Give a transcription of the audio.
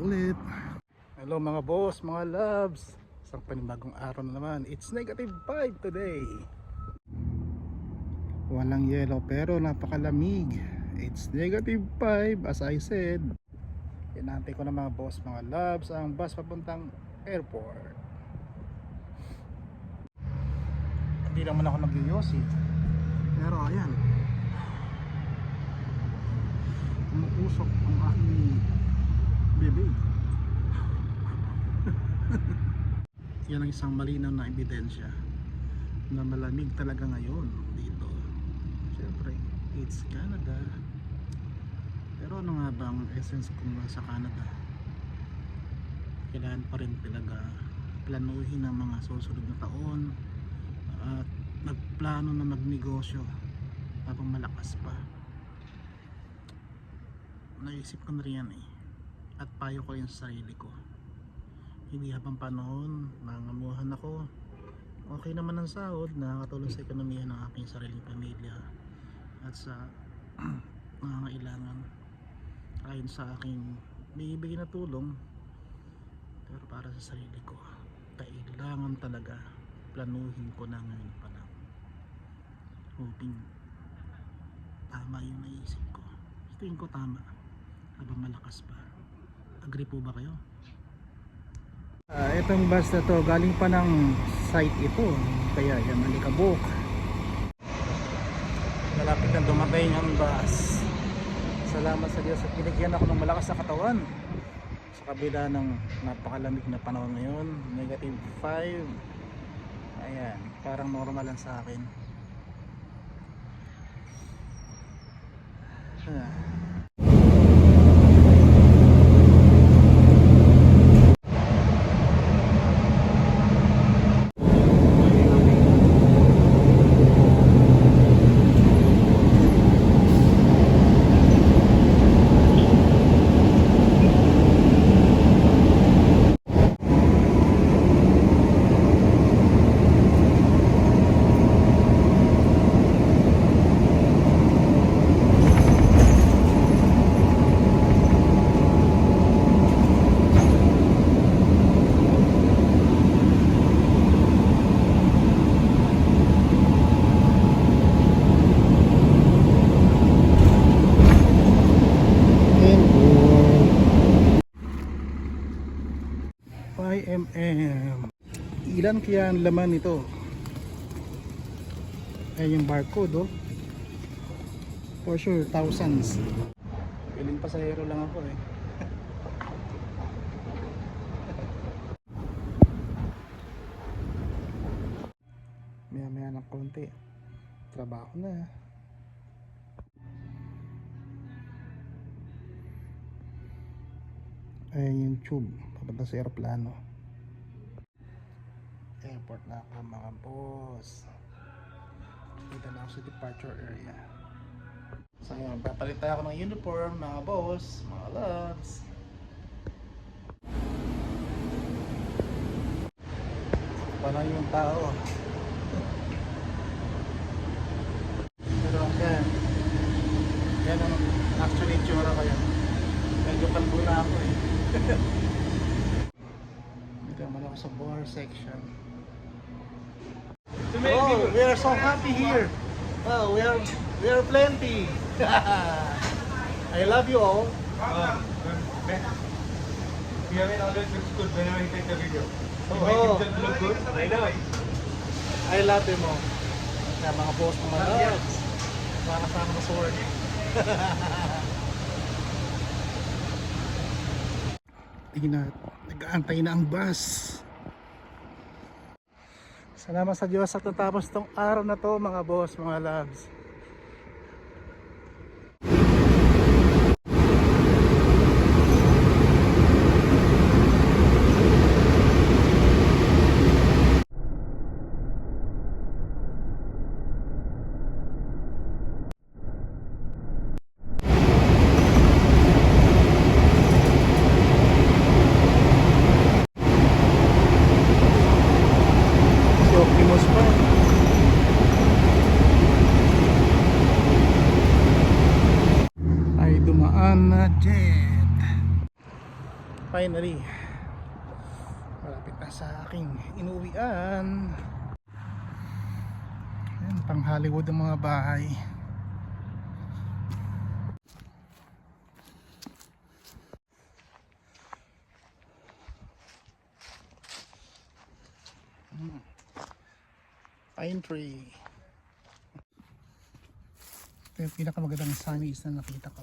ulit. Hello mga boss, mga loves. Isang panibagong araw na naman. It's -5 today. Walang yelo pero napakalamig. It's -5 as I said. Inantay ko na mga boss, mga loves, ang bus papuntang airport. Hindi naman ako nag-yosi. Pero ayan, umuusok ang aking bebe. Yan ang isang malinaw na ebidensya na malamig talaga ngayon dito. Siyempre, it's Canada. Pero ano nga bang essence kung sa Canada? Kailangan pa rin talaga planuhin ang mga susunod na taon at magplano na magnegosyo habang malakas pa. Naisip ko na rin yan at payo ko rin sa sarili ko. Hindi habang panahon nangangamuhan ako, okay naman ang sahod, nakakatulong sa ekonomiya ng aking sariling pamilya at sa nangangailangan ayon sa aking bibigay na tulong. Pero para sa sarili ko, kailangan talaga planuhin ko na ngayon pa lang, hoping tama yung naisip ko. Tingin ko tama habang malakas pa. Agree po ba kayo? Itong bus na to galing pa ng site ito, kaya yan Alikabok. Malapit na dumating ang bus. Salamat sa Diyos at binigyan ako ng malakas na katawan sa kabila ng napakalamig na panahon ngayon. -5. Ayan, parang normal lang sa akin. Ilan kaya ang laman nito? Ayan yung barcode, oh. For sure thousands. Piling pasahero lang ako maya ng konti trabaho na. Ayan yung tube papunta sa aeroplano. Airport na ako mga boss. Dito na ako sa departure area. So yun, papalit tayo ako ng uniform mga boss, mga loves. Paano yung tao? Pero yan, yan ang actually tsura ko yan. Medyo kalbo na ako Dito naman ako sa bar section. Oh, we are so happy here. Oh, we are plenty. I love you all. Yamin always looks good whenever he takes a video. Oh, He makes himself look good. I know. I love them all. Kaya mga boss, mga loves. Mga kasama ko sa work. Tingnan na, nag-aantay na ang bus. Salamat sa Diyos at natapos tong araw na to mga boss, mga loves. Si Optimus pa. na jet. Finally, malapit na sa aking inuwian. Ayan, pang Hollywood ang mga bahay. Pine tree. Ito yung pinakamagandang sunnies na nakita ko.